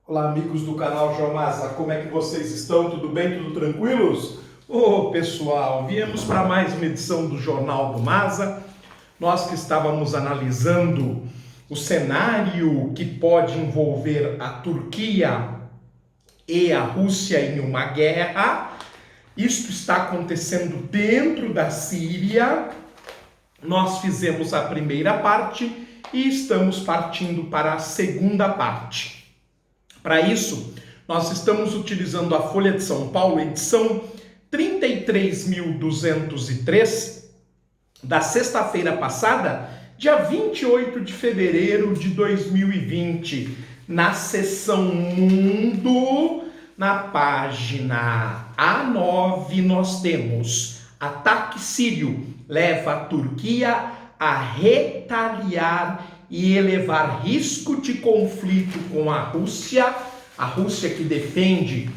Olá, amigos do canal Geomasa, como é que vocês estão? Tudo bem? Tudo tranquilos? Pessoal, viemos para mais uma edição do Jornal do Masa. Nós que estávamos analisando o cenário que pode envolver a Turquia e a Rússia em uma guerra. Isto está acontecendo dentro da Síria. Nós fizemos a primeira parte e estamos partindo para a segunda parte. Para isso, nós estamos utilizando a Folha de São Paulo, edição 33.203, da sexta-feira passada, dia 28 de fevereiro de 2020, na seção Mundo, na página A9, nós temos: ataque sírio leva a Turquia a retaliar e elevar risco de conflito com a Rússia que defende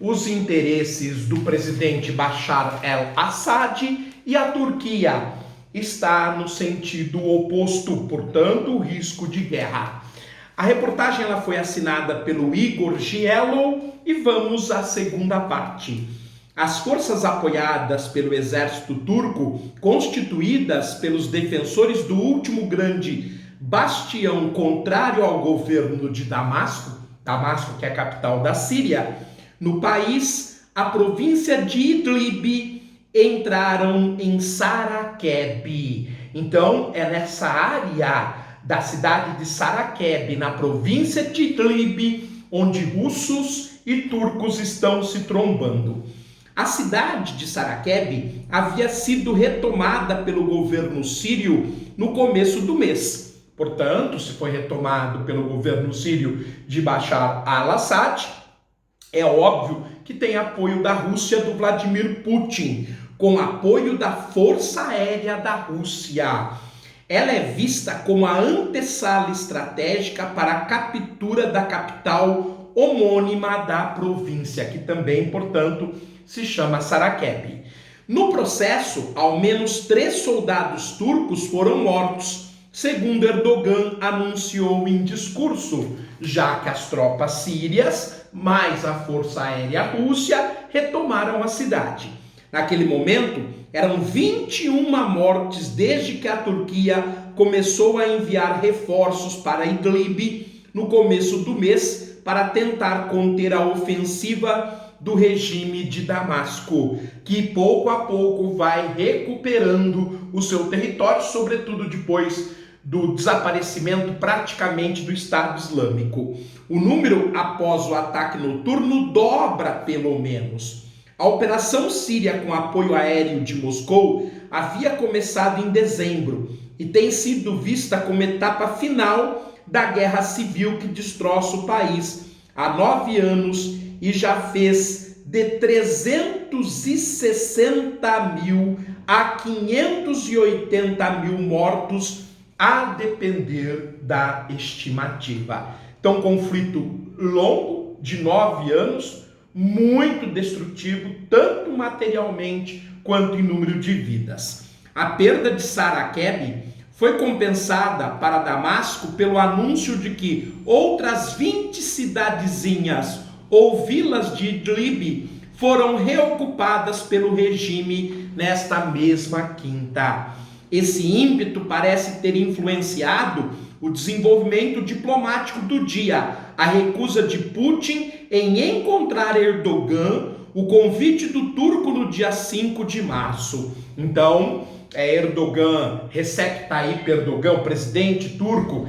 os interesses do presidente Bashar al-Assad, e a Turquia está no sentido oposto, portanto, o risco de guerra. A reportagem ela foi assinada pelo Igor Giello e vamos à segunda parte. As forças apoiadas pelo exército turco, constituídas pelos defensores do último grande bastião contrário ao governo de Damasco, que é a capital da Síria, no país, a província de Idlib, entraram em Saraqeb. Então, é nessa área da cidade de Saraqeb, na província de Idlib, onde russos e turcos estão se trombando. A cidade de Saraqeb havia sido retomada pelo governo sírio no começo do mês. Portanto, se foi retomado pelo governo sírio de Bashar al-Assad, é óbvio que tem apoio da Rússia, do Vladimir Putin, com apoio da Força Aérea da Rússia. Ela é vista como a antessala estratégica para a captura da capital homônima da província, que também, portanto, se chama Saraqeb. No processo, ao menos 3 soldados turcos foram mortos, segundo Erdogan anunciou em discurso, já que as tropas sírias, mais a Força Aérea Rússia, retomaram a cidade. Naquele momento, eram 21 mortes desde que a Turquia começou a enviar reforços para Idlib no começo do mês para tentar conter a ofensiva do regime de Damasco, que pouco a pouco vai recuperando o seu território, sobretudo depois do desaparecimento praticamente do Estado Islâmico. O número após o ataque noturno dobra pelo menos. A operação síria com apoio aéreo de Moscou havia começado em dezembro e tem sido vista como etapa final da guerra civil que destroça o país há 9 anos e já fez de 360 mil a 580 mil mortos, a depender da estimativa. Então, conflito longo, de 9 anos, muito destrutivo, tanto materialmente quanto em número de vidas. A perda de Saraqeb foi compensada para Damasco pelo anúncio de que outras 20 cidadezinhas ou vilas de Idlib foram reocupadas pelo regime nesta mesma quinta. Esse ímpeto parece ter influenciado o desenvolvimento diplomático do dia, a recusa de Putin em encontrar Erdogan, o convite do turco no dia 5 de março. Então, Recep Tayyip Erdogan, o presidente turco,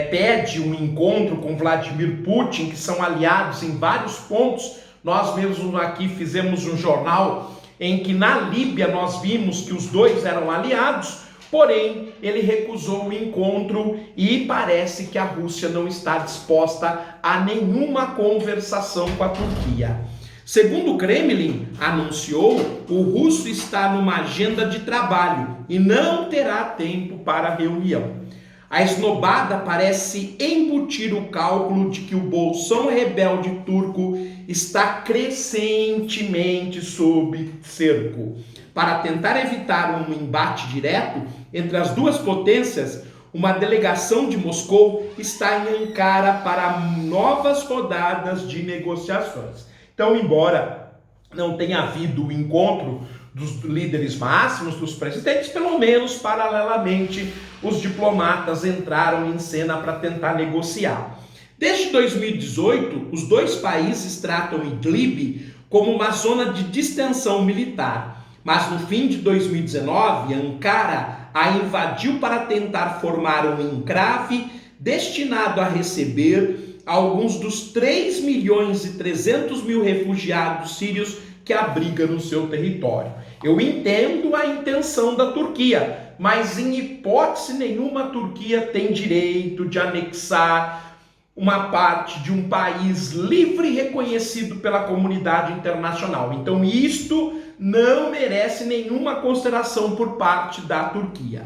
pede um encontro com Vladimir Putin, que são aliados em vários pontos. Nós mesmos aqui fizemos um jornal em que na Líbia nós vimos que os dois eram aliados, porém ele recusou o encontro e parece que a Rússia não está disposta a nenhuma conversação com a Turquia. Segundo o Kremlin anunciou, o russo está numa agenda de trabalho e não terá tempo para a reunião. A esnobada parece embutir o cálculo de que o bolsão rebelde turco está crescentemente sob cerco. Para tentar evitar um embate direto entre as duas potências, uma delegação de Moscou está em Ankara para novas rodadas de negociações. Então, embora não tenha havido o encontro dos líderes máximos, dos presidentes, pelo menos paralelamente os diplomatas entraram em cena para tentar negociar. Desde 2018, os dois países tratam Idlib como uma zona de distensão militar, mas no fim de 2019, Ankara a invadiu para tentar formar um encrave destinado a receber alguns dos 3.300.000 refugiados sírios que abriga no seu território. Eu entendo a intenção da Turquia, mas em hipótese nenhuma a Turquia tem direito de anexar uma parte de um país livre e reconhecido pela comunidade internacional. Então isto não merece nenhuma consideração por parte da Turquia.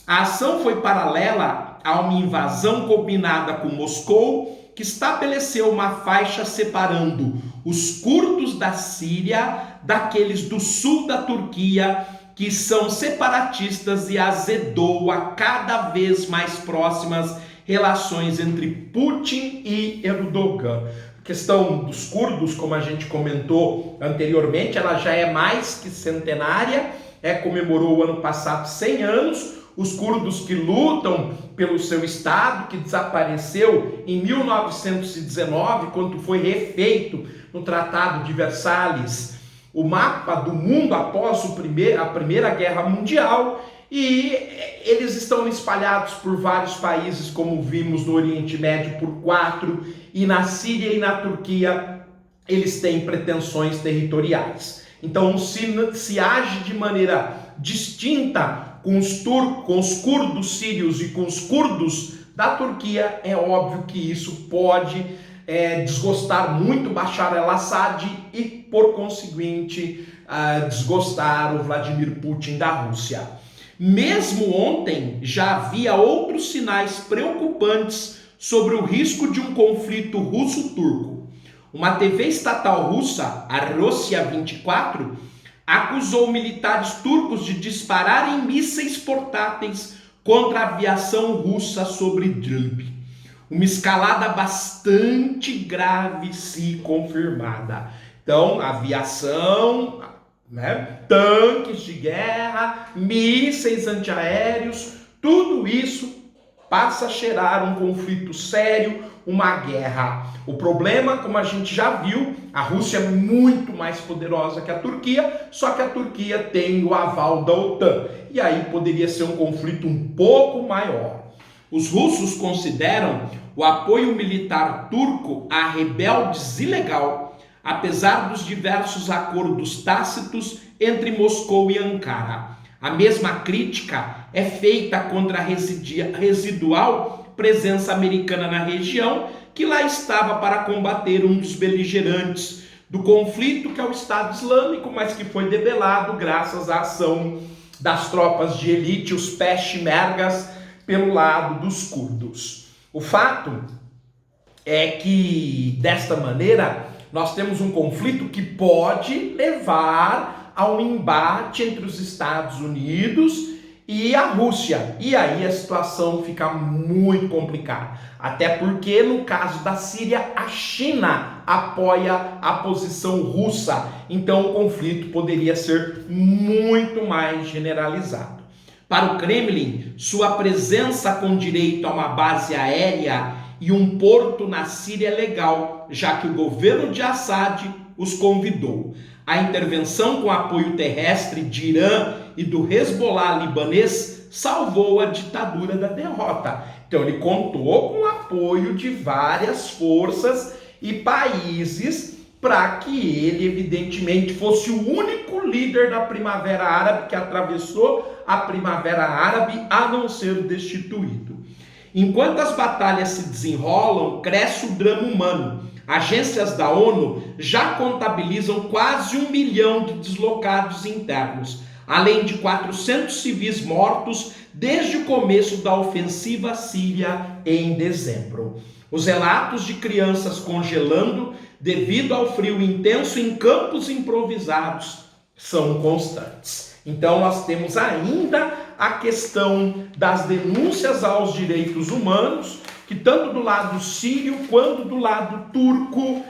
A ação foi paralela a uma invasão combinada com Moscou, que estabeleceu uma faixa separando os curdos da Síria daqueles do sul da Turquia, que são separatistas, e azedou a cada vez mais próximas relações entre Putin e Erdogan. A questão dos curdos, como a gente comentou anteriormente, ela já é mais que centenária, comemorou o ano passado 100 anos, os curdos que lutam pelo seu Estado, que desapareceu em 1919, quando foi refeito no Tratado de Versalhes o mapa do mundo após a Primeira Guerra Mundial, e eles estão espalhados por vários países, como vimos no Oriente Médio por 4, e na Síria e na Turquia eles têm pretensões territoriais. Então se age de maneira distinta com os curdos sírios e com os curdos da Turquia, é óbvio que isso pode desgostar muito Bashar al-Assad e, por conseguinte, desgostar o Vladimir Putin da Rússia. Mesmo ontem, já havia outros sinais preocupantes sobre o risco de um conflito russo-turco. Uma TV estatal russa, a Rossiya 24, acusou militares turcos de dispararem mísseis portáteis contra a aviação russa sobre Idlib. Uma escalada bastante grave se confirmada. Então, aviação, tanques de guerra, mísseis antiaéreos, tudo isso passa a cheirar um conflito sério, uma guerra. O problema, como a gente já viu, a Rússia é muito mais poderosa que a Turquia, só que a Turquia tem o aval da OTAN, e aí poderia ser um conflito um pouco maior. Os russos consideram o apoio militar turco a rebeldes ilegal, apesar dos diversos acordos tácitos entre Moscou e Ankara. A mesma crítica é feita contra a residual presença americana na região, que lá estava para combater um dos beligerantes do conflito, que é o Estado Islâmico, mas que foi debelado graças à ação das tropas de elite, os peshmergas, pelo lado dos curdos. O fato é que, desta maneira, nós temos um conflito que pode levar a um embate entre os Estados Unidos e a Rússia. E aí a situação fica muito complicada. Até porque, no caso da Síria, a China apoia a posição russa. Então o conflito poderia ser muito mais generalizado. Para o Kremlin, sua presença com direito a uma base aérea e um porto na Síria é legal, já que o governo de Assad os convidou. A intervenção com apoio terrestre de Irã e do Hezbollah libanês salvou a ditadura da derrota. Então ele contou com o apoio de várias forças e países para que ele, evidentemente, fosse o único líder da Primavera Árabe que atravessou a Primavera Árabe a não ser destituído. Enquanto as batalhas se desenrolam, cresce o drama humano. Agências da ONU já contabilizam quase 1 milhão de deslocados internos, além de 400 civis mortos desde o começo da ofensiva síria em dezembro. Os relatos de crianças congelando devido ao frio intenso em campos improvisados são constantes. Então nós temos ainda a questão das denúncias aos direitos humanos, que tanto do lado sírio quanto do lado turco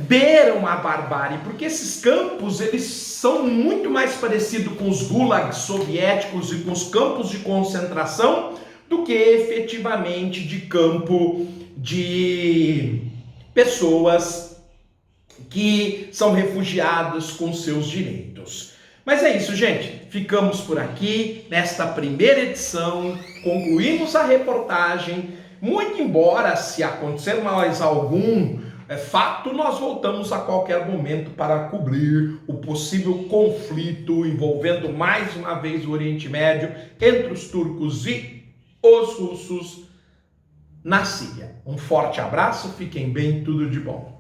beiram a barbárie, porque esses campos eles são muito mais parecidos com os gulags soviéticos e com os campos de concentração do que efetivamente de campo de pessoas que são refugiadas com seus direitos. Mas é isso, gente. Ficamos por aqui nesta primeira edição. Concluímos a reportagem. Muito embora, se acontecer mais algum fato, nós voltamos a qualquer momento para cobrir o possível conflito envolvendo mais uma vez o Oriente Médio entre os turcos e os russos na Síria. Um forte abraço, fiquem bem, tudo de bom.